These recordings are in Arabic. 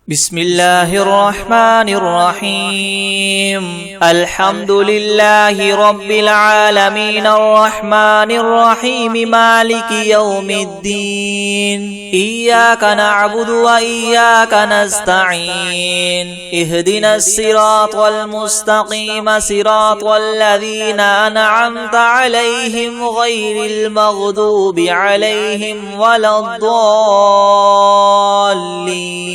بسم الله الرحمن الرحيم الحمد لله رب العالمين الرحمن الرحيم مالك يوم الدين إياك نعبد وإياك نستعين اهدنا الصراط المستقيم صراط الذين أنعمت عليهم غير المغضوب عليهم ولا الضالين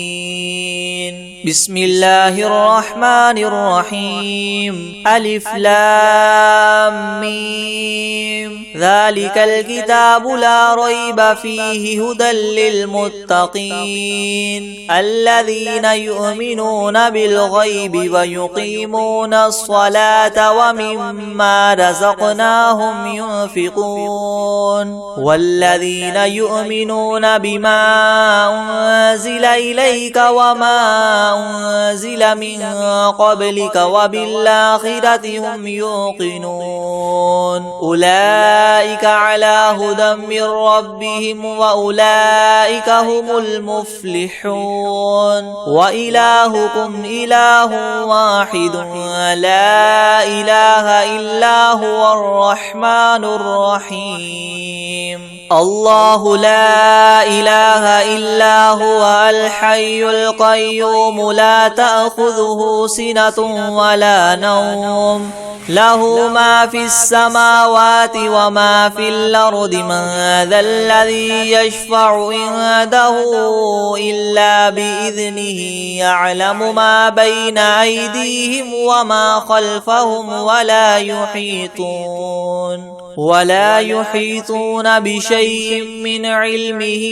بسم الله الرحمن الرحيم ألف لام ميم ذلك الكتاب لا ريب فيه هدى للمتقين الذين يؤمنون بالغيب ويقيمون الصلاة ومما رزقناهم ينفقون والذين يؤمنون بما أنزل إليك وما أنزل من قبلك وبالآخرة هم يوقنون أولئك على هدى من ربهم وأولئك هم المفلحون وإلهكم إله واحد لا إله إلا هو الرحمن الرحيم الله لا إله إلا هو الحي القيوم لا تأخذه سنة ولا نوم له ما في السماوات وما في الأرض من ذا الذي يشفع عنده إلا بإذنه يعلم ما بين أيديهم وما خلفهم ولا يحيطون بشيء من علمه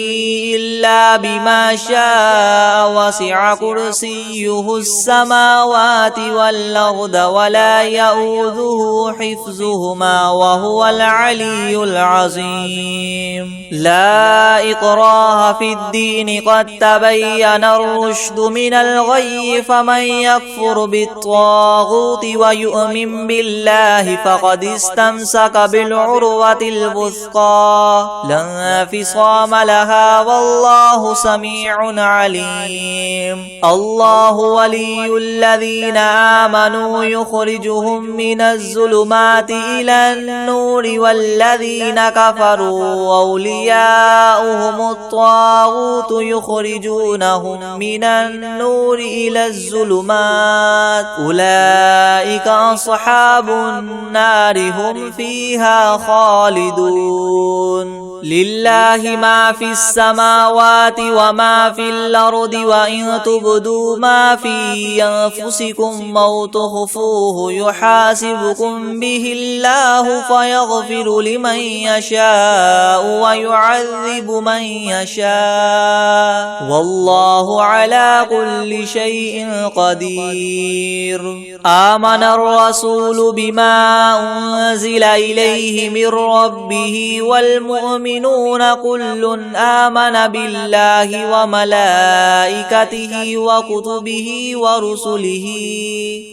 إلا بما شاء وسع كرسيه السماوات والأرض ولا يؤوده حفظهما وهو العلي العظيم لا إكراه في الدين قد تبين الرشد من الغي فمن يكفر بالطاغوت ويؤمن بالله فقد استمسك بالعروة الوثقى لا انفصام لها والله سميع عليم الله ولي الذين آمنوا يخرجهم من الظلمات إلى النور والذين كفروا أولياؤهم الطاغوت يخرجونهم من النور إلى الظلمات أولئك أصحاب النار هم فيها خالدون لله ما في السماوات وما في الأرض وإن تبدوا ما في أنفسكم أو تخفوه يحاسبكم به الله فيغفر لمن يشاء ويعذب من يشاء والله على كل شيء قدير آمن الرسول بما أنزل إليه من ربه والمؤمنون كل آمن بالله وملائكته وكتبه ورسله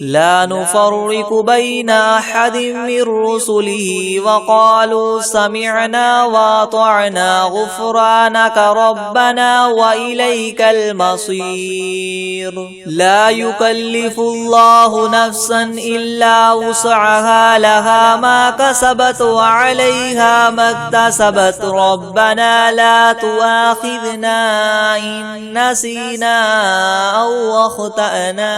لا نفرق بين أحد من رسله وقالوا سمعنا وأطعنا غفرانك ربنا وإليك المصير لا يكلف الله نفسا إلا وسعها لها ما كسبت وعليها ما اكتسبت ربنا لا تؤاخذنا إن نسينا أو أخطأنا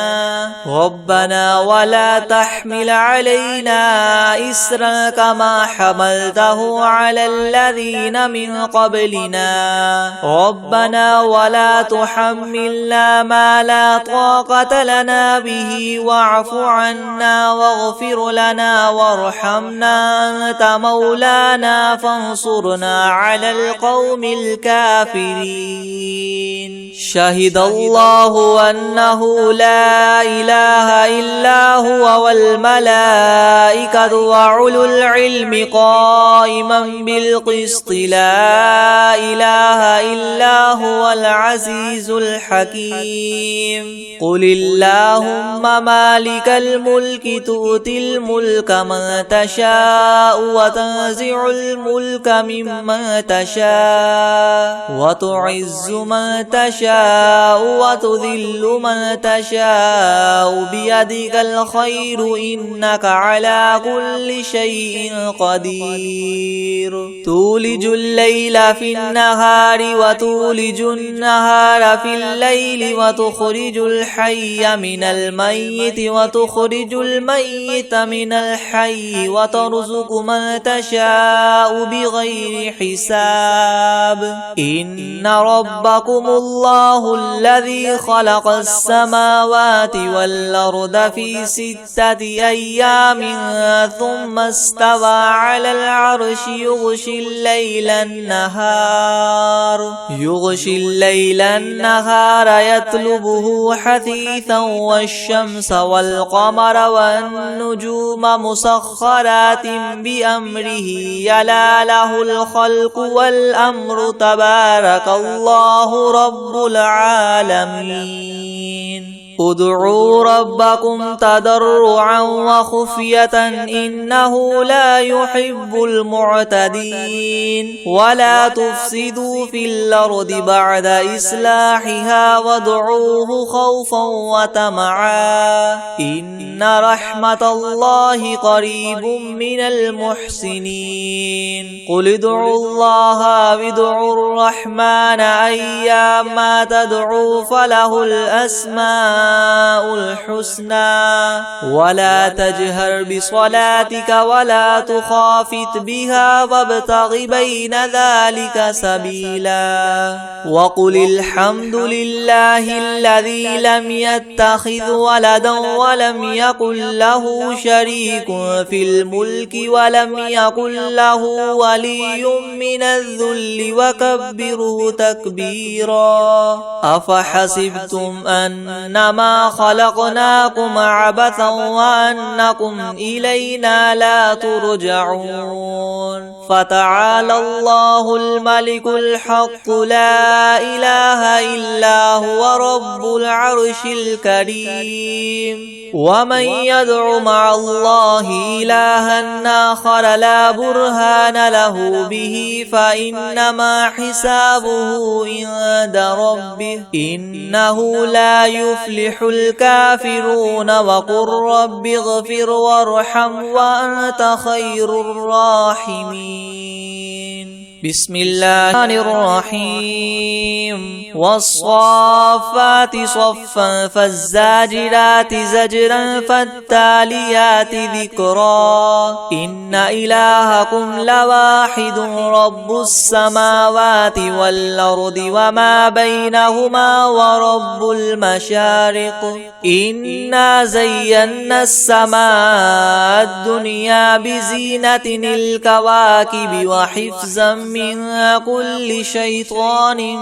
ربنا ولا تحمل علينا إسرا كما حملته على الذين من قبلنا ربنا ولا تحملنا ما لا طاقة لنا به واعف عنا واغفر لنا وارحمنا أنت مولانا فانصرنا على القوم الكافرين شهد الله أنه لا إله إلا هو والملائكة وأولو العلم قائما بالقسط لا إله إلا هو العزيز الحكيم قل اللهم مالك الملك تؤتي الملك من تشاء وتنزع الملك ممن من تشاء وتعز من تشاء وتذل من تشاء بيدك الخير إنك على كل شيء قدير تولج الليل في النهار وتولج النهار في الليل وتخرج الحي من الميت وتخرج الميت من الحي وترزق من تشاء بغير حساب إن ربكم الله الذي خلق السماوات والأرض في 6 أيام ثم استوى على العرش يغشي الليل النهار يطلبه حثيثا والشمس والقمر والنجوم مسخرات بأمره يلا له الخلق والأمر تبارك الله رب العالمين ادعوا ربكم تضرعا وخفية إنه لا يحب المعتدين ولا تفسدوا في الأرض بعد إصلاحها وادعوه خوفا وطمعا إن رحمة الله قريب من المحسنين قل ادعوا الله وادعوا الرحمن أيما تدعوا فله الأسماء الحسنى ولا تجهر بصلاتك ولا تخافت بها وابتغ بين ذلك سبيلا وقل الحمد لله الذي لم يتخذ ولدا ولم يكن له شريك في الملك ولم يكن له ولي من الذل وكبره تكبيرا أفحسبتم أنما خلقناكم عبثا وأنكم إلينا لا ترجعون فتعالى الله الملك الحق لا إله إلا هو رب العرش الكريم ومن يدع مع الله إلها آخر لا برهان له به فإنما حسابه عند ربه إنه لا يفلح الكافرون وقل رب اغفر وارحم وأنت خير الراحمين بسم الله الرحيم والصافات صفا فالزاجرات زجرا فالتاليات ذكرا إن إلهكم لواحد رب السماوات والأرض وما بينهما ورب المشارق إنا زينا السماء الدنيا بزينة الكواكب وحفظا من كل شيطان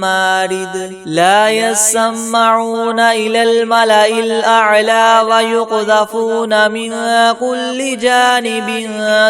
مارد لا يسمعون إلى الملأ الأعلى ويقذفون من كل جانب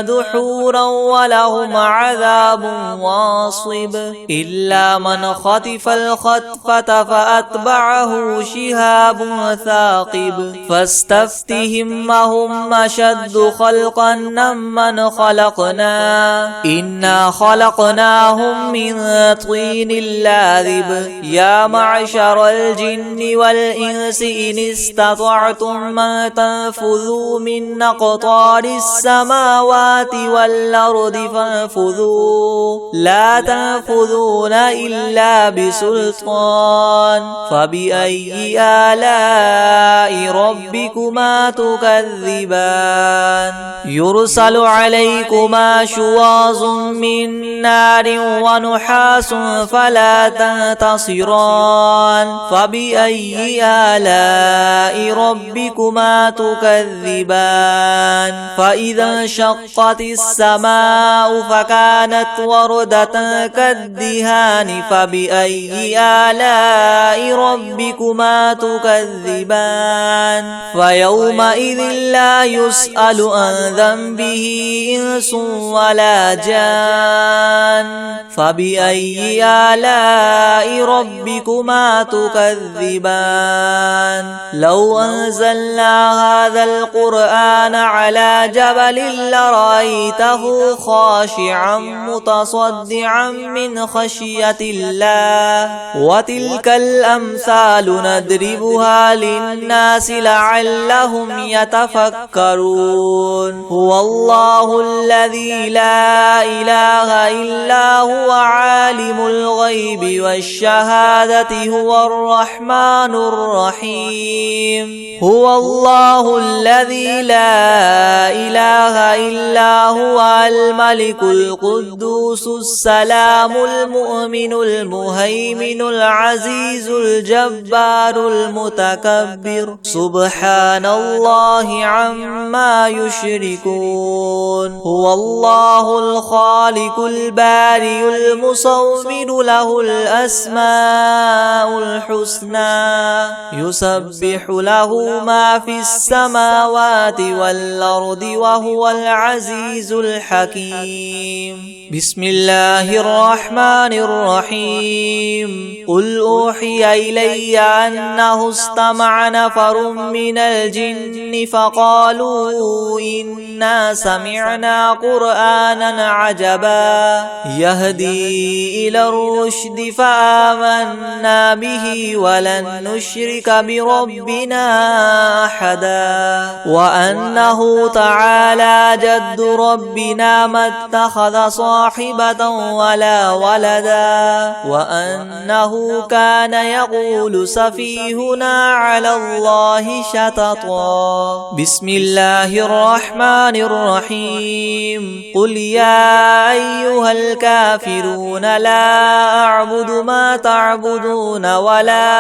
دحورا ولهم عذاب واصب إلا من خطف الخطفة فأتبعه شهاب ثاقب فاستفتهم هم أشد خلقا ممن خلقنا إنا خلقناهم من طين لاذب يا معشر الجن والإنس إن استطعتم أن تنفذوا من أقطار السماوات والأرض فانفذوا لا تنفذون إلا بسلطان فبأي آلاء ربكما تكذبان يرسل عليكما شواظ من نار ونحاس فلا تنتصران فبأي آلاء ربكما تكذبان فإذا انشقت السماء فكانت وردة كالدهان فبأي آلاء ربكما تكذبان فيومئذ لا يسأل عن ذنبه إنس ولا جان فبأي آلاء ربكما تكذبان لو أنزلنا هذا القرآن على جبل لرأيته خاشعا متصدعا من خشية الله وتلك الأمثال نضربها للناس لعلهم يتفكرون هو الله الذي لا إله إلا هو عالم الغيب والشهادة هو الرحمن الرحيم هو الله الذي لا إله إلا هو الملك القدوس السلام المؤمن المهيمن العزيز الجبار المتكبر سبحان الله عما يشركون هو الله الخالق البارئ المصور له الأسماء الحسنى يسبح له ما في السماوات والأرض وهو العزيز الحكيم بسم الله الرحمن الرحيم قل أوحي إلي أنه استمع نفر من الجن فقالوا إنا سمعنا قرآنا عجبا يهدي إلى الرشد فآمنا به ولن نشرك بربنا أحدا وأنه تعالى جد ربنا ما اتخذ صاحبة ولا ولدا وأنه كان يقول سفيهنا على الله شططا بسم الله الرحمن الرحيم قل يا أيها الكافرون لا أعبد ما تعبدون ولا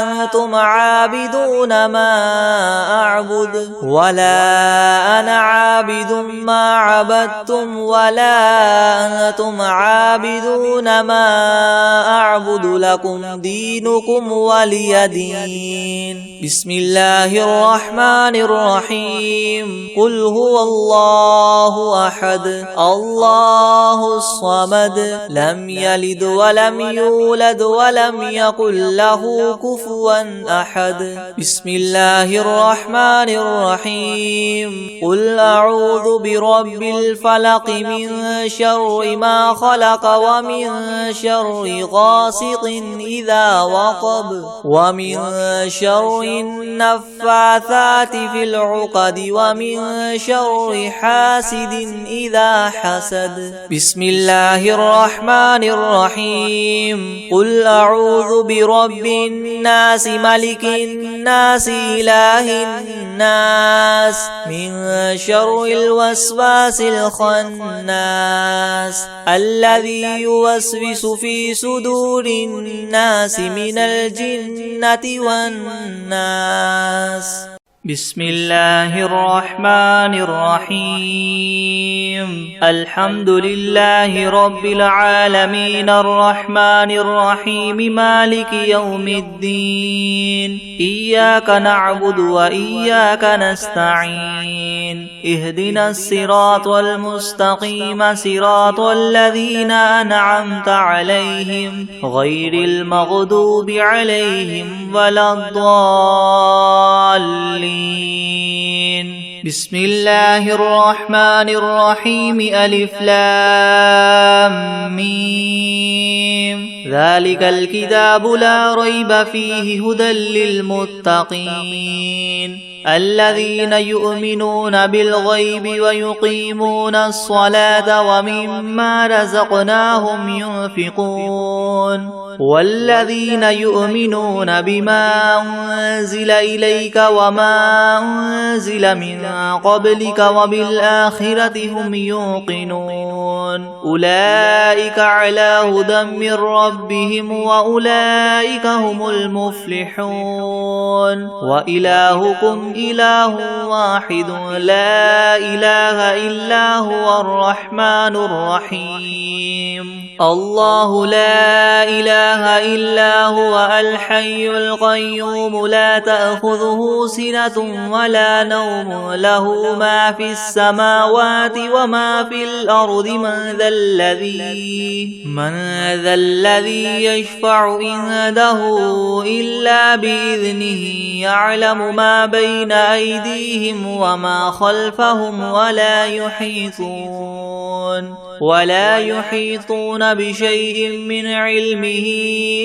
أنتم عابدون ما أعبد ولا أنا عابد ما عبدتم ولا أنتم عابدون ما أعبد لكم دينكم ولي دين بسم الله الرحمن الرحيم قل هو الله أحد الله الصمد لم يلد ولم يولد ولم يكن له كفوا أحد بسم الله الرحمن الرحيم قل أعوذ برب الفلق من شر ما خلق ومن شر غاسق إذا وقب ومن شر النفاثات في العقد ومن شر حاسد إذا حسد بسم الله الرحمن الرحيم قل أعوذ برب الناس ملك الناس إله الناس من شر الوسواس الخناس الذي يوسوس في صدور الناس من الجنة والناس بسم الله الرحمن الرحيم الحمد لله رب العالمين الرحمن الرحيم مالك يوم الدين إياك نعبد وإياك نستعين اهدنا الصراط المستقيم صراط الذين أنعمت عليهم غير المغضوب عليهم ولا الضالين بسم الله الرحمن الرحيم ألف لام ميم ذلك الكتاب لا ريب فيه هدى للمتقين الذين يؤمنون بالغيب ويقيمون الصلاة ومما رزقناهم ينفقون والذين يؤمنون بما أنزل إليك وما أنزل من قبلك وبالآخرة هم يوقنون أولئك على هدى من ربهم وأولئك هم المفلحون وإلهكم إله واحد لا إله إلا هو الرحمن الرحيم الله لا إله إلا هو الحي القيوم لا تأخذه سنة ولا نوم له ما في السماوات وما في الأرض من ذا الذي يشفع عنده إلا بإذنه يعلم ما بين أيديهم وما خلفهم ولا يحيطون بشيء من علمه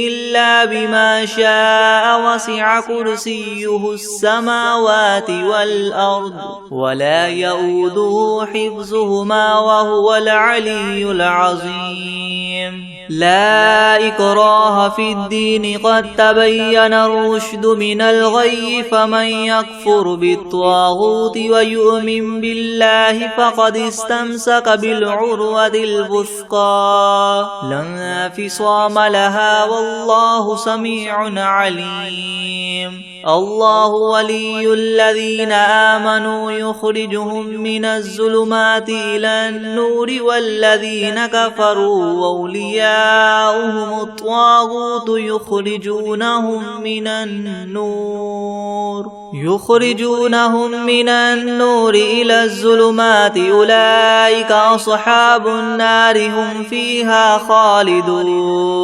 إلا بما شاء وسع كرسيه السماوات والأرض ولا يؤوده حفظهما وهو العلي العظيم. لا إكراه في الدين قد تبين الرشد من الغي فمن يكفر بالطاغوت ويؤمن بالله فقد استمسك بالعروة الوثقى لا انفصام لها والله سميع عليم. الله ولي الذين آمنوا يخرجهم من الظلمات إلى النور والذين كفروا أولياؤهم الطاغوت يخرجونهم من النور إلى الظلمات أولئك أصحاب النار هم فيها خالدون.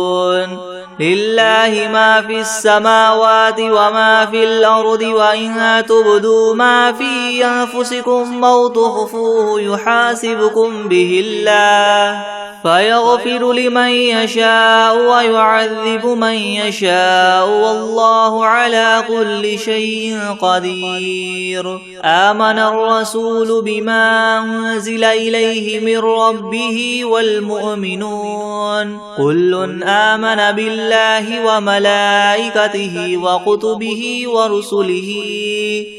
لله ما في السماوات وما في الأرض وإن تبدوا ما في أنفسكم أو تخفوه يحاسبكم به الله فيغفر لمن يشاء ويعذب من يشاء والله على كل شيء قدير. آمن الرسول بما أنزل إليه من ربه والمؤمنون كل آمن بالله وملائكته وكتبه ورسله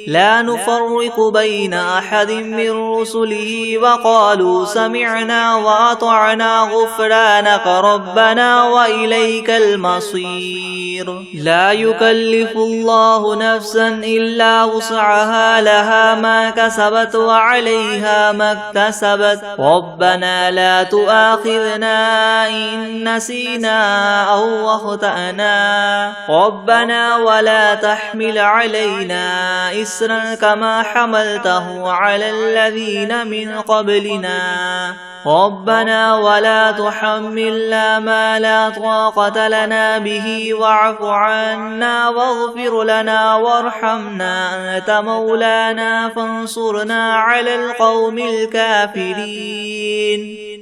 لا نفرق بين أحد من رسله وقالوا سمعنا وأطعنا غفرانك ربنا وإليك المصير. لا يكلف الله نفسا إلا وسعها لها ما كسبت وعليها ما اكتسبت ربنا لا تؤاخذنا إن نسينا أو أخطأنا ربنا ولا تحمل علينا إسرا كما حملته على الذين من قبلنا ربنا ولا تحملنا ما لا طاقة لنا به واعف عنا واغفر لنا وارحمنا أنت مولانا فانصرنا على القوم الكافرين.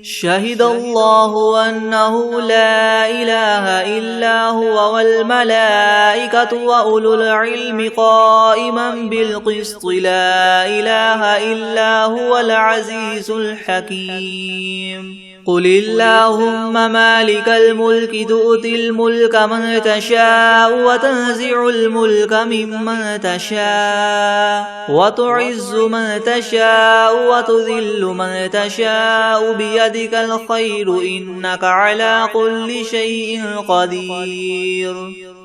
شهد الله أنه لا إله إلا هو والملائكة وأولو العلم قائما بالقسط لا إله إلا هو العزيز الحكيم. قل اللهم مالك الملك تؤتي الملك من تشاء وتنزع الملك ممن تشاء وتعز من تشاء وتذل من تشاء بيدك الخير إنك على كل شيء قدير.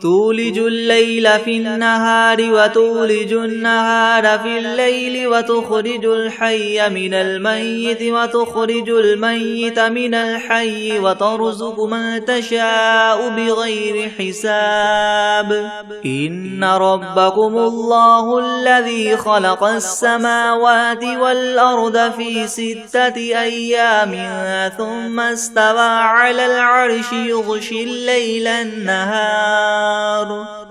تولج الليل في النهار وتولج النهار في الليل وتخرج الحي من الميت وتخرج الميت من الحي وترزق من تشاء بغير حساب. إن ربكم الله الذي خلق السماوات والأرض في 6 أيام ثم استوى على العرش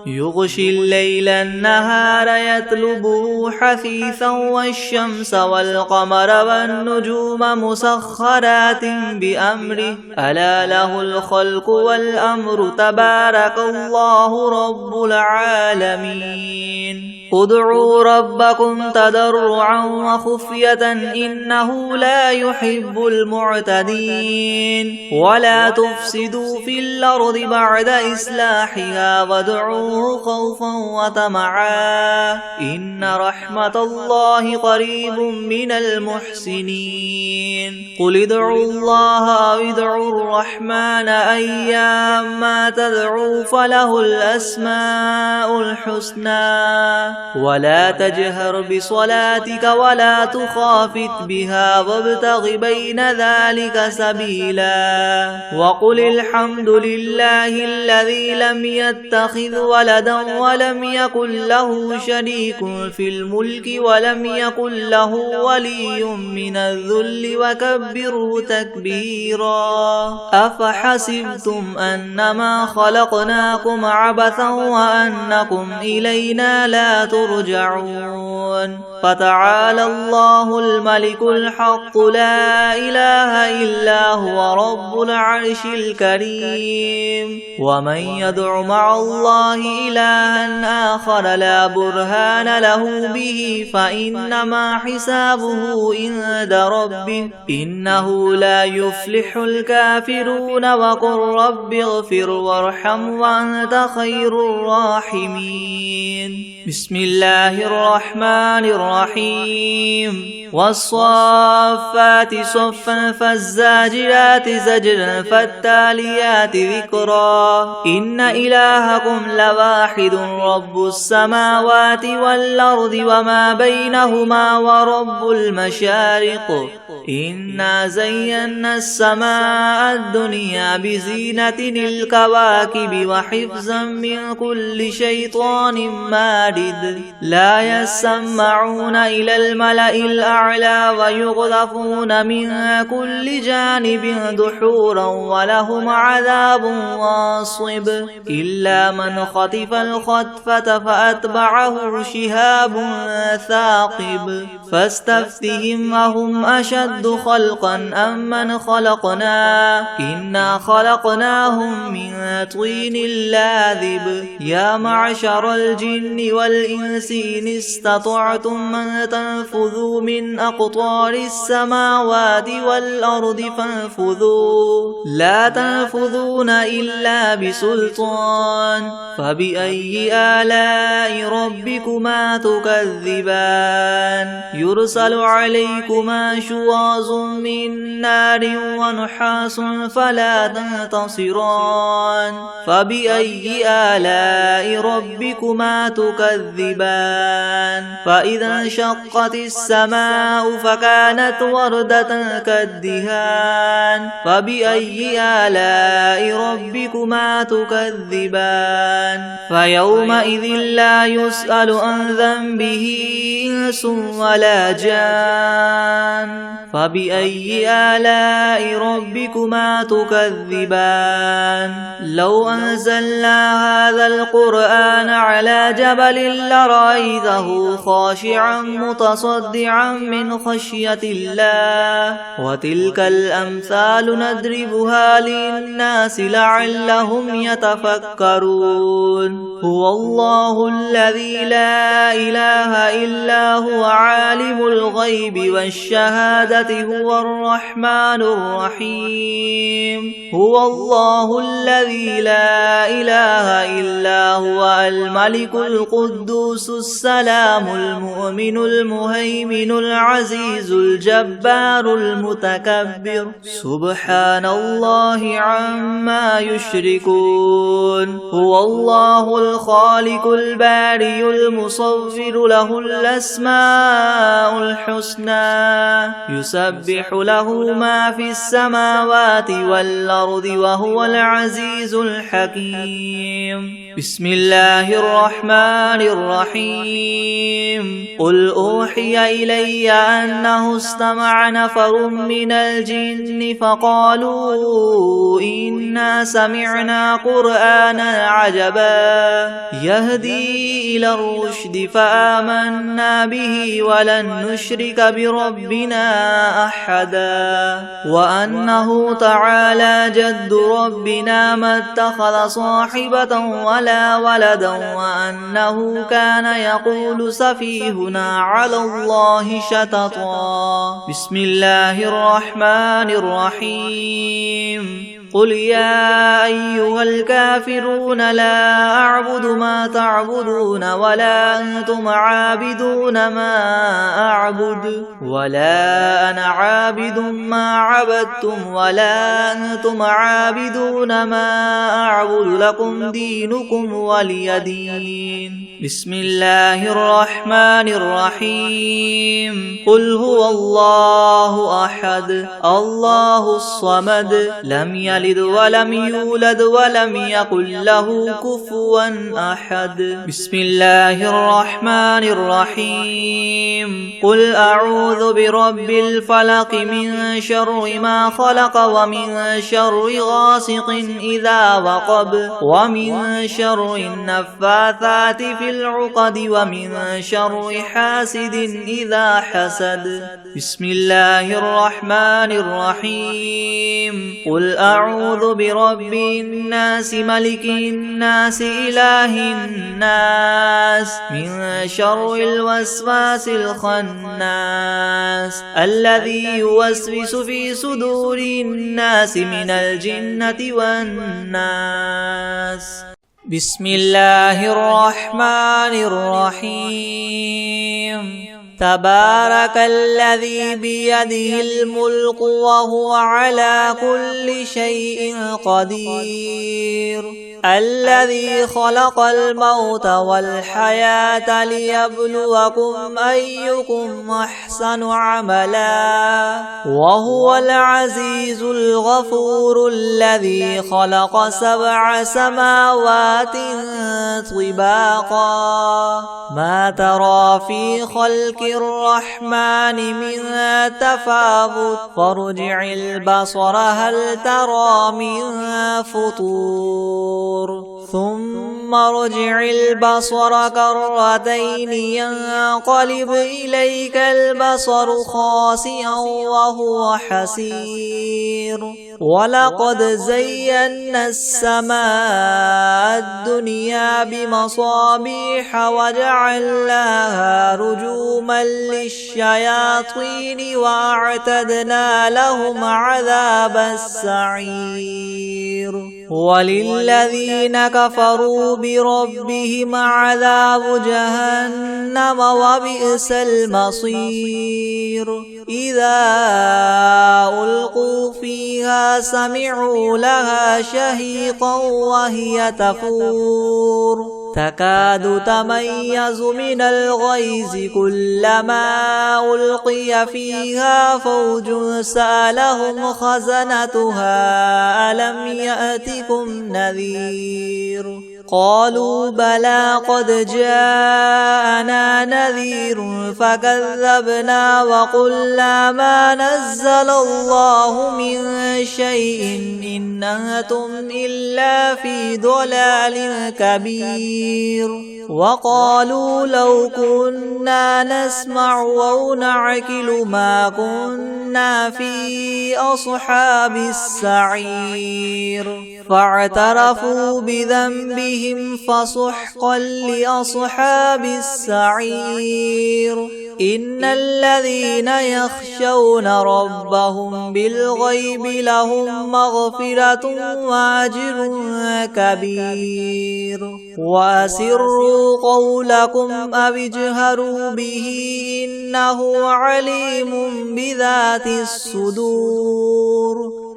يغشي الليل النهار يطلبه حثيثا والشمس والقمر والنجوم مسخرات بأمره ألا له الخلق والأمر تبارك الله رب العالمين. ادعوا ربكم تضرعا وخفية إنه لا يحب المعتدين. ولا تفسدوا في الأرض بعد إصلاحها وادعوه خوفا وطمعا إن رحمة الله قريب من المحسنين. قل ادعوا الله أو ادعوا الرحمن أيما تدعوا فله الأسماء الحسنى الحسنى ولا تجهر بصلاتك ولا تخافت بها وابتغ بين ذلك سبيلا وقل الحمد لله الذي لم يتخذ ولدا ولم يكن له شريك في الملك ولم يكن له ولي من الذل وكبره تكبيرا أفحسبتم أنما خلقناكم عبثا وأنكم إلينا لا ترجعون فتعالى الله الملك الحق لا إله إلا هو رب العرش الكريم ومن يدع مع الله إلها آخر لا برهان له به فإنما حسابه عند ربه إنه لا يفلح الكافرون وقل رب اغفر وارحم وأنت خير الراحمين بسم الله الرحمن الرحيم والصافات صفا فالزاجرات زجرا فالتاليات ذكرا إن إلهكم لواحد رب السماوات والأرض وما بينهما ورب المشارق إنا زينا السماء الدنيا بزينة الكواكب وحفظا من كل شيطان مارد لا يسمعون إلى الملأ الأعلى ويغذفون من كل جانب دحورا ولهم عذاب واصب إلا من خطف الخطفة فأتبعه شهاب ثاقب فاستفتهم أهم أشد خلقا أم من خلقنا إنا خلقناهم من طين لاذب يا معشر الجن والإنس إن استطعتم أن تنفذوا من أقطار السماوات والأرض فانفذوا لا تنفذون إلا بسلطان فبأي آلاء ربكما تكذبان يرسل عليكما شواظ من نار ونحاس فلا تنتصران فبأي آلاء ربكما تكذبان فإذا انشقت السماء فكانت وردة كالدهان فبأي آلاء ربكما تكذبان فيومئذ لا يسأل عن ذنبه إنس ولا جان فبأي آلاء ربكما تكذبان لو أنزلنا هذا القرآن على جبل لرأيته خاشعا متصدعا من خشية الله وتلك الأمثال نضربها للناس لعلهم يتفكرون هو الله الذي لا إله إلا هو عالم الغيب والشهادة هو الرحمن الرحيم هو الله الذي لا إله إلا هو الملك القدوس السلام المؤمن المهيمن العزيز الجبار المتكبر سبحان الله عما يشركون هو الله الخالق البارئ المصور له الأسماء الحسنى يسبح له ما في السماوات والأرض وهو العزيز الحكيم بسم الله الرحمن الرحيم قل أوحي إلي أنه استمع نفر من الجن فقالوا إنا سمعنا قرآنا عجبا يهدي إلى الرشد فآمنا به ولن نشرك بربنا أحدا وأنه تعالى جد ربنا ما اتخذ صاحبة ولا ولدا وأنه كان يقول سفيهنا على الله شططا بسم الله الرحمن الرحيم قل يا أيها الكافرون لا أعبد ما تعبدون ولا أنتم عابدون ما أعبد ولا أنا عابد ما عبدتم ولا أنتم عابدون ما أعبد لكم دينكم ولي دين. بسم الله الرحمن الرحيم. قل هو الله أحد الله الصمد لم يلد ولم يولد ولم يكن له كفوا أحد. بسم الله الرحمن الرحيم. قل أعوذ برب الفلق من شر ما خلق ومن شر غاسق إذا وقب ومن شر النفاثات في العقد ومن شر حاسد إذا حسد. بسم الله الرحمن الرحيم. قل أعوذ برب الناس ملك الناس إله الناس من شر الوسواس الخناس الذي يوسوس في صدور الناس من الجنة والناس. بسم الله الرحمن الرحيم. تبارك الذي بيده الملك وهو على كل شيء قدير الذي خلق الموت والحياة ليبلوكم أيكم أحسن عملا وهو العزيز الغفور الذي خلق 7 سماوات طباقا ما ترى في خلق الرحمن من تفاوت فارجع البصر هل ترى من فطور ثم ارجع البصر كرتين ينقلب إليك البصر خاسئا وهو حسير ولقد زينا السماء الدنيا بمصابيح وجعلناها رجوما للشياطين وأعتدنا لهم عذاب السعير وللذين كفروا بربهم عذاب جهنم وبئس المصير. إذا ألقوا فيها سمعوا لها شهيقا وهي تفور تكاد تميز من الغيظ كلما ألقي فيها فوج سألهم خزنتها ألم يأتكم نذير قالوا بلى قد جاءنا نذير فكذبنا وقلنا ما نزل الله من شيء إن أنتم إلا في ضلال كبير وقالوا لو كنا نسمع أو نعقل ما كنا في أصحاب السعير فاعترفوا بذنبهم فسحقا لأصحاب السعير. إن الذين يخشون ربهم بالغيب لهم مغفرة وأجر كبير وأسروا قولكم أو اجهروا به إنه عليم بذات الصدور.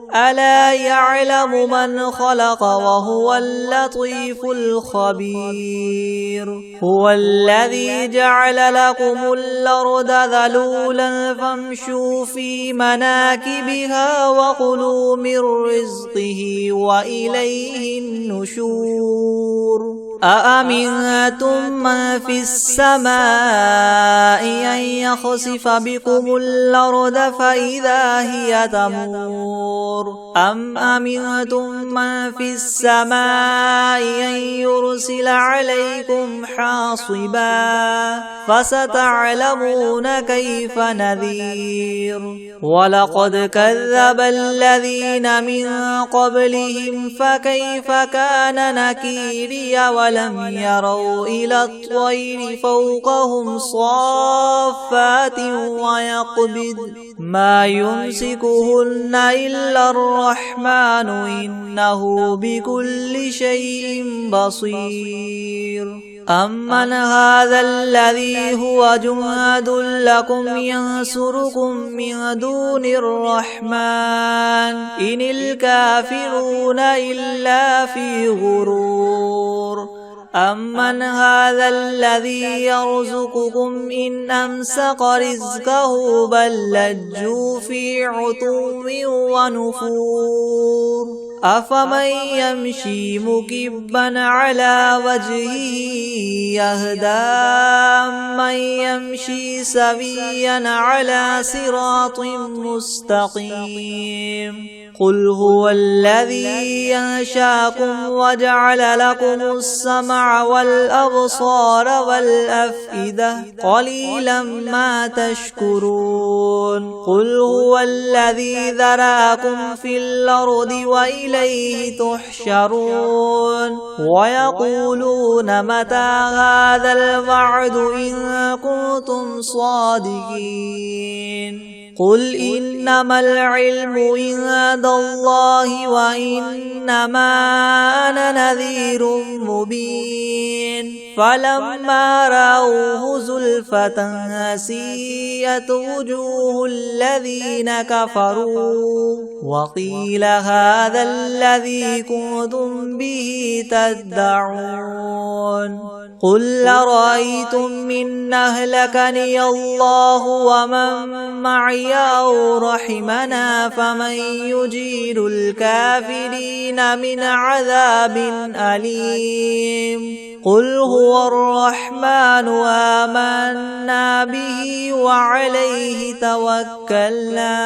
ألا يعلم من خلق وهو اللطيف الخبير. هو الذي جعل لكم الأرض ذلولا فامشوا في مناكبها وكلوا من رزقه وإليه النشور. أأمنتم من في السماء أن يخسف بكم الأرض فإذا هي تمور أم أمنتم من في السماء أن يرسل عليكم حاصبا فستعلمون كيف نذير. ولقد كذب الذين من قبلهم فكيف كان نكير ولم يروا إلى الطير فوقهم صافات ويقبض ما يمسكهن إلا الرحمن إنه بكل شيء بصير أمن هذا الذي هو جند لكم ينصركم من دون الرحمن إن الكافرون إلا في غرور أمن هذا الذي يرزقكم إن أمسك رزقه بل لجوا في عتو ونفور أفمن يمشي مكبا على وجهه يهدى من يمشي سويا على صراط مستقيم قل هو الذي ينشاكم وجعل لكم السمع والأبصار والأفئدة قليلا ما تشكرون قل هو الذي ذراكم في الأرض وإليه تحشرون ويقولون متى هذا الوعد إن كنتم صادقين قل إنما العلم عند الله وإنما أنا نذير مبين فلما رأوه زلفة سيئت وجوه الذين كفروا وقيل هذا الذي كنتم به تدعون قل أرأيتم إن أهلكني الله ومن معي أو رحمنا فمن يجير الكافرين من عذاب أليم قل هو الرحمن آمنا به وعليه توكلنا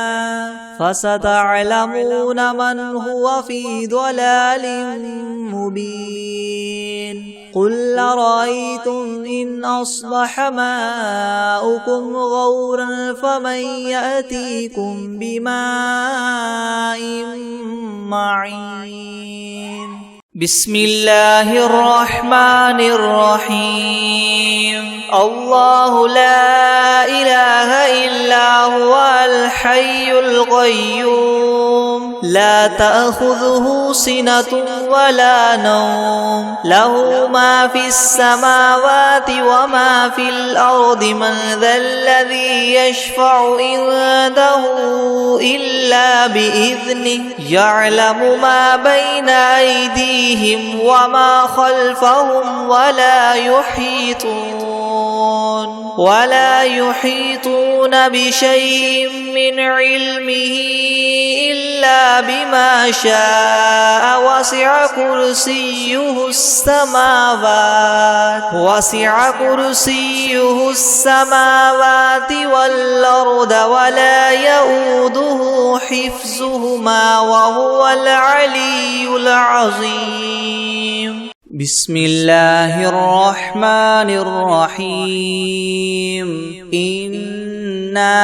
فستعلمون من هو في ضلال مبين قل أرأيتم إن أصبح ماؤكم غورا فمن يأتيكم بماء معين بسم الله الرحمن الرحيم الله لا إله إلا هو الحي القيوم لا تأخذه سنة ولا نوم له ما في السماوات وما في الأرض من ذا الذي يشفع عنده إلا بإذنه يعلم ما بين أيديهم وما خلفهم ولا يحيطون بشيء من علمه إلا بما شاء وسع كرسيه السماوات والأرض ولا يؤوده حفظهما وهو العلي العظيم بسم الله الرحمن الرحيم إنا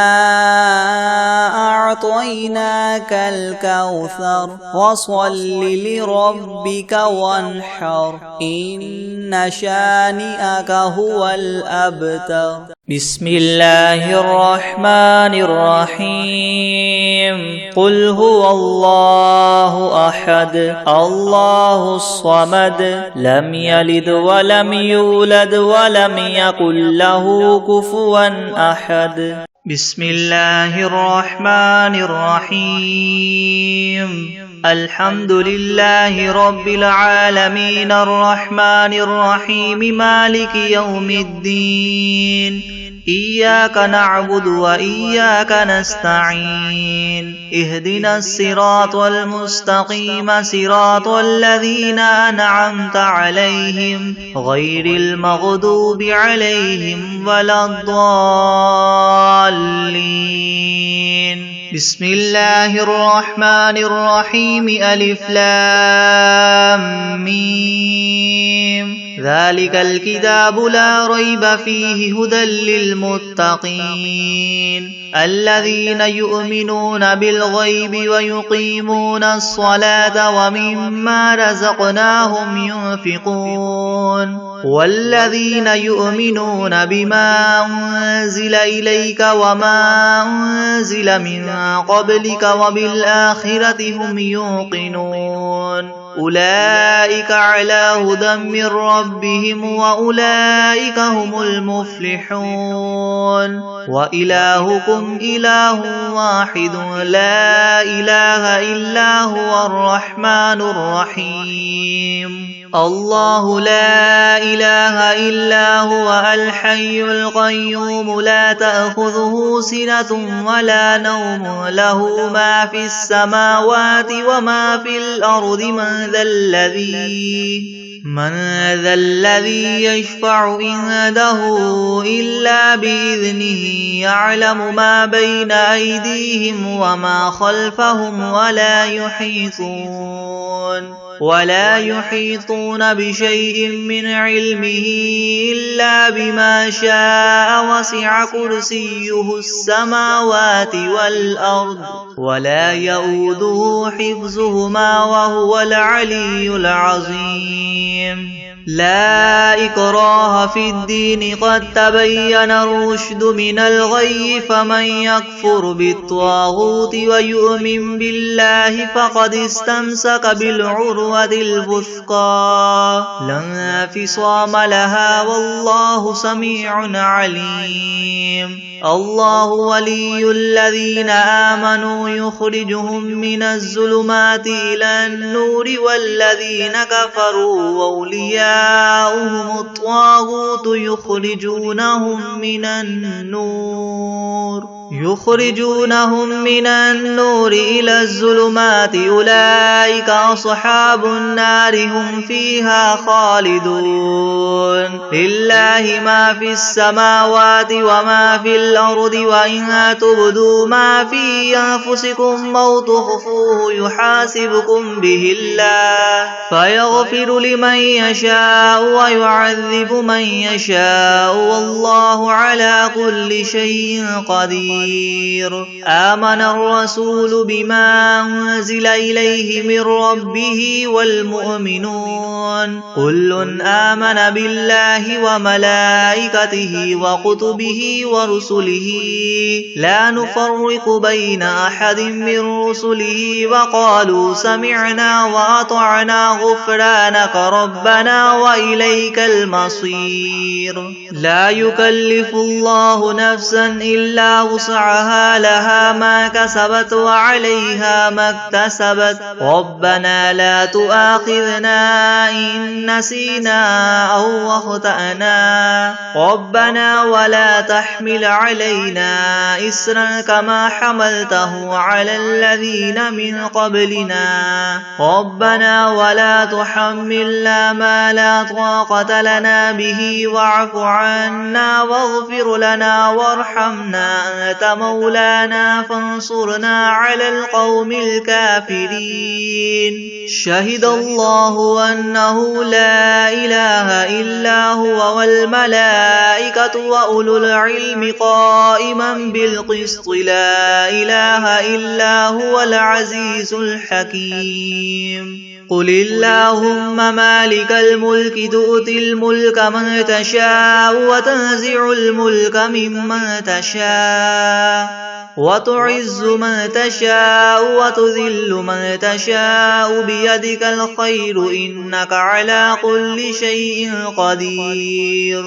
أعطيناك الكوثر فصل لربك وانحر إن شانئك هو الأبتر بسم الله الرحمن الرحيم قل هو الله أحد الله الصمد لم يلد ولم يولد ولم يكن له كفوا أحد بسم الله الرحمن الرحيم الحمد لله رب العالمين الرحمن الرحيم مالك يوم الدين إياك نعبد وإياك نستعين اهدنا الصراط المستقيم صراط الذين أنعمت عليهم غير المغضوب عليهم ولا الضالين بسم الله الرحمن الرحيم ألف لام ميم ذلك الكتاب لا ريب فيه هدى للمتقين الذين يؤمنون بالغيب ويقيمون الصلاة ومما رزقناهم ينفقون والذين يؤمنون بما أنزل إليك وما أنزل من قبلك وبالآخرة هم يوقنون أولئك على هدى من ربهم وأولئك هم المفلحون وإلهكم إله واحد لا إله إلا هو الرحمن الرحيم الله لا إله إلا هو الحي القيوم لا تأخذه سنة ولا نوم له ما في السماوات وما في الأرض من ذا الذي يشفع عنده إلا بإذنه يعلم ما بين أيديهم وما خلفهم ولا يحيطون بشيء من علمه إلا بما شاء وسع كرسيه السماوات والأرض ولا يؤوده حفظهما وهو العلي العظيم لا إكراه في الدين قد تبين الرشد من الغي فمن يكفر بالطاغوت ويؤمن بالله فقد استمسك بالعروة الوثقى لا انفصام لها والله سميع عليم الله ولي الذين آمنوا يخرجهم من الظلمات إلى النور والذين كفروا أولياؤهم الطاغوت يخرجونهم من النور إلى الظلمات أولئك أصحاب النار هم فيها خالدون لله ما في السماوات وما في الأرض وإن تبدوا ما في أنفسكم أو تخفوه يحاسبكم به الله فيغفر لمن يشاء ويعذب من يشاء والله على كل شيء قدير آمن الرسول بما أنزل إليه من ربه والمؤمنون كل آمن بالله وملائكته وكتبه ورسله لا نفرق بين أحد من رسله وقالوا سمعنا وأطعنا غفرانك ربنا وإليك المصير لا يكلف الله نفسا إلا وسعها لها ما كسبت وعليها ما اكتسبت ربنا لا تؤاخذنا إن نسينا أو أخطأنا ربنا ولا تحمل علينا إسرا كما حملته على الذين من قبلنا ربنا ولا تحملنا ما لا طاقة لنا به واعف عنا واغفر لنا وارحمنا أنت مولانا فانصرنا على القوم الكافرين شهد الله أنه لا إله إلا هو والملائكة وأولو العلم قائما بالقسط لا إله إلا هو العزيز الحكيم قل اللهم مالك الملك تؤتي الملك من تشاء وتنزع الملك ممن تشاء وتعز من تشاء وتذل من تشاء بيدك الخير إنك على كل شيء قدير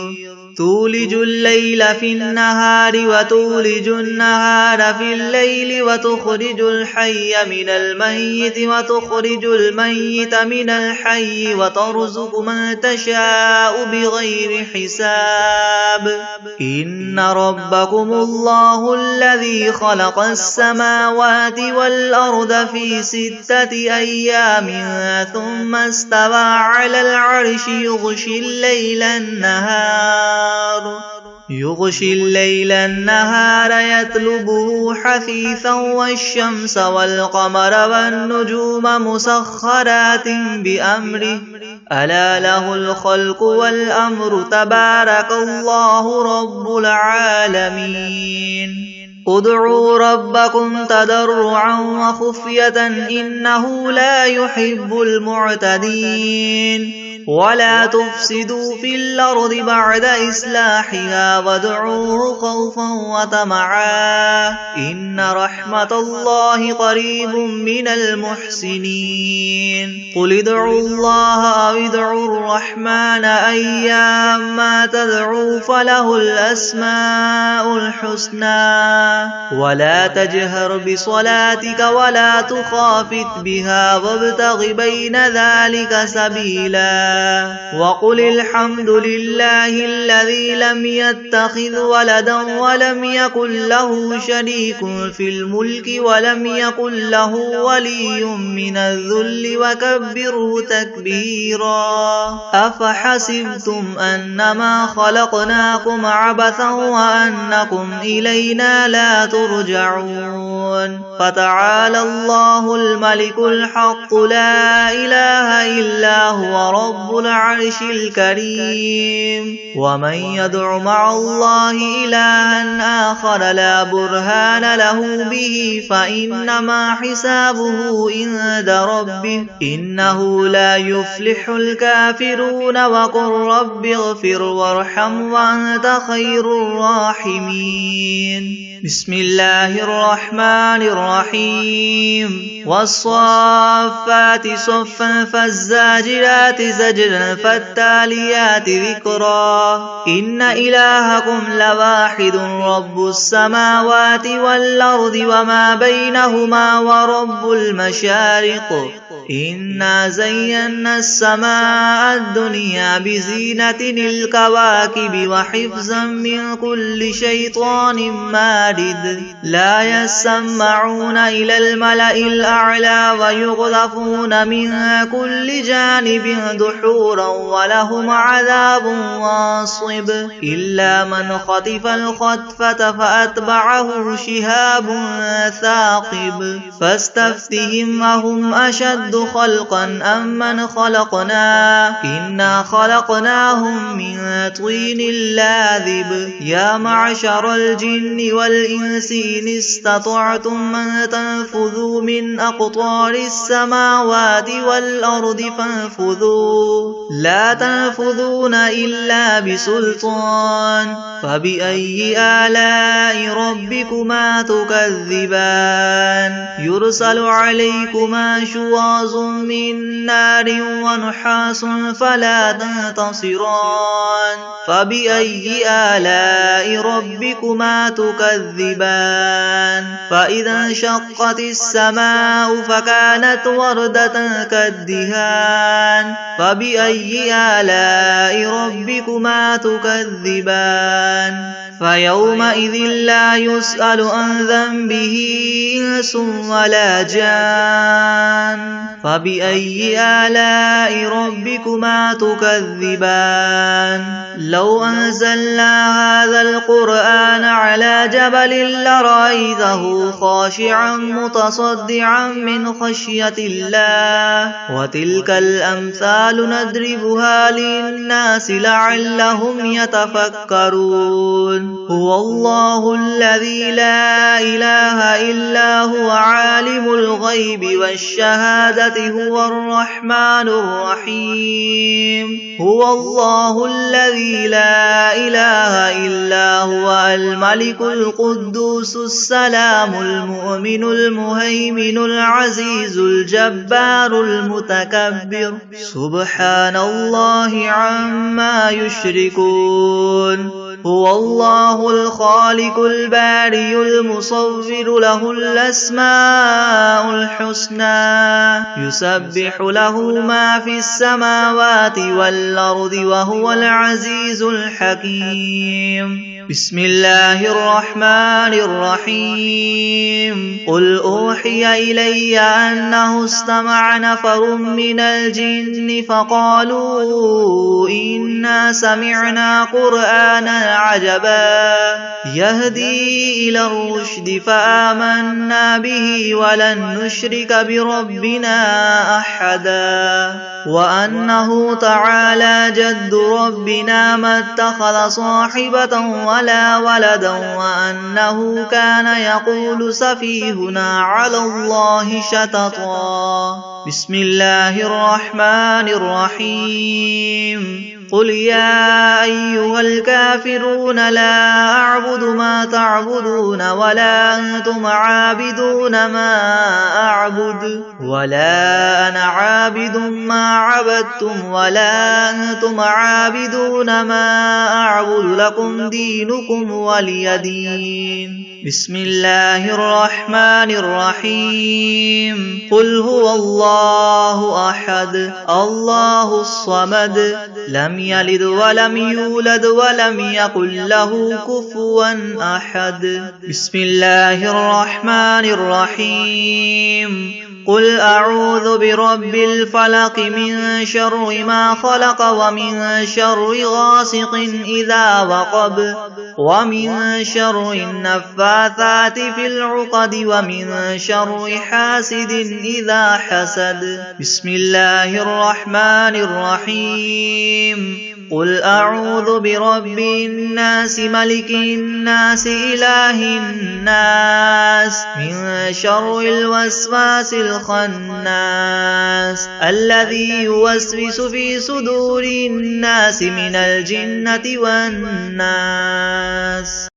تولج الليل في النهار وتولج النهار في الليل وتخرج الحي من الميت وتخرج الميت من الحي وترزق من تشاء بغير حساب إن ربكم الله الذي خلق السماوات والأرض في 6 أيام ثم استوى على العرش يغشي الليل النهار يغشي الليل النهار يطلبه حثيثا والشمس والقمر والنجوم مسخرات بأمره ألا له الخلق والأمر تبارك الله رب العالمين ادعوا ربكم تضرعا وخفية إنه لا يحب المعتدين ولا تفسدوا في الأرض بعد إصلاحها وادعوه خوفا وطمعا إن رحمة الله قريب من المحسنين قل ادعوا الله أو ادعوا الرحمن أيما تدعوا فله الأسماء الحسنى ولا تجهر بصلاتك ولا تخافت بها وابتغ بين ذلك سبيلا وقل الحمد لله الذي لم يتخذ ولدا ولم يكن له شريك في الملك ولم يكن له ولي من الذل وكبره تكبيرا أفحسبتم أنما خلقناكم عبثا وأنكم إلينا لا ترجعون فتعالى الله الملك الحق لا إله إلا هو رب العرش الكريم ومن يدع مع الله إلها آخر لا برهان له به فإنما حسابه عند ربه إنه لا يفلح الكافرون وقل رب اغفر وارحم وأنت خير الراحمين بسم الله الرحمن الرحيم والصافات صفا فالزاجرات زجرا فالتاليات ذكرا إن إلهكم لواحد رب السماوات والأرض وما بينهما ورب المشارق إنا زينا السماء الدنيا بزينة الكواكب وحفظا من كل شيطان مارد لا يسمعون إلى الملأ الأعلى ويقذفون من كل جانب دحورا ولهم عذاب واصب إلا من خطف الخطفة فأتبعه شهاب ثاقب فاستفتهم أهم أشد خلقا أم من خلقنا إنا خلقناهم من طين لاذب يا معشر الجن والإنس إن استطعتم أن تنفذوا من أقطار السماوات والأرض فانفذوا لا تنفذون إلا بسلطان فبأي آلاء ربكما تكذبان يرسل عليكما شواظ من نار ونحاس فلا تنتصران فبأي آلاء ربكما تكذبان فإذا انشقت السماء فكانت وردة كالدهان فبأي آلاء ربكما تكذبان فيومئذ لا يسأل عن ذنبه إنس ولا جان فبأي آلاء ربكما تكذبان لو أنزلنا هذا القرآن على جبل لرأيته خاشعا متصدعا من خشية الله وتلك الأمثال نضربها للناس لعلهم يتفكرون هو الله الذي لا إله إلا هو عالم الغيب والشهادة هو الرحمن الرحيم هو الله الذي لا إله إلا هو الملك القدوس السلام المؤمن المهيمن العزيز الجبار المتكبر سبحان الله عما يشركون هو الله الخالق البارئ المصور له الأسماء الحسنى يسبح له ما في السماوات والأرض وهو العزيز الحكيم بسم الله الرحمن الرحيم قل أوحي إلي أنه استمع نفر من الجن فقالوا إنا سمعنا قرآنا عجبا يهدي إلى الرشد فآمنا به ولن نشرك بربنا أحدا وأنه تعالى جد ربنا ما اتخذ صاحبة ولا ولدا وأنه كان يقول سفيهنا على الله شططا بسم الله الرحمن الرحيم قل يا أيها الكافرون لا أعبد ما تعبدون ولا أنتم عابدون ما أعبد ولا أنا عابد ما عبدتم ولا أنتم عابدون ما أعبد لكم دينكم ولي دين بسم الله الرحمن الرحيم قل هو الله أحد الله الصمد لم يلد ولم يولد ولم يكن له كفوا أحد بسم الله الرحمن الرحيم قل أعوذ برب الفلق من شر ما خلق ومن شر غاسق إذا وقب ومن شر النفاثات في العقد ومن شر حاسد إذا حسد بسم الله الرحمن الرحيم قل أعوذ برب الناس ملك الناس إله الناس من شر الوسواس الخناس الذي يوسوس في صدور الناس من الجنة والناس